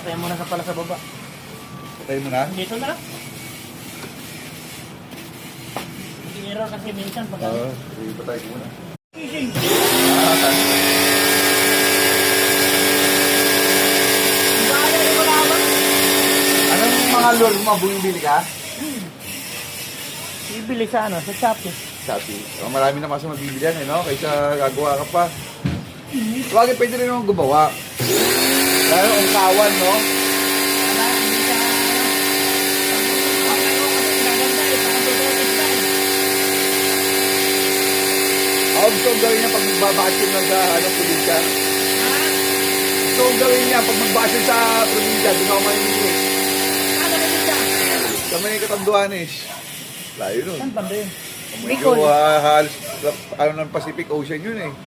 Patay mo na sa pala sa baba. Patay mo na? Dito na lang. Hindi error kasi minsan pag Oo, patay ko muna. Fishing. Bahala yung malaman. Anong mga lure mo? Bumibili ka? Bibili sa ano, sa Shopee. Sabi. Oh, marami na kasi mabibilihan eh, no? Kaysa gagawa ka pa. Bagay, pwede rin naman gumawa. Lalo ang kawan, no? Wala, hindi ka... Pag ano kasi pinaganda eh, parang tutulis na eh. Ako gusto kong gawin niya pag magbabasyon na sa probinsya. Gusto kong gawin niya pag magbasyon sa probinsya. Doon ako mamimili. Ano ba dito? Sa may Katanduanes. Layo nun. Saan banda yun? Medyo halos, ano ng Pacific Ocean yun eh.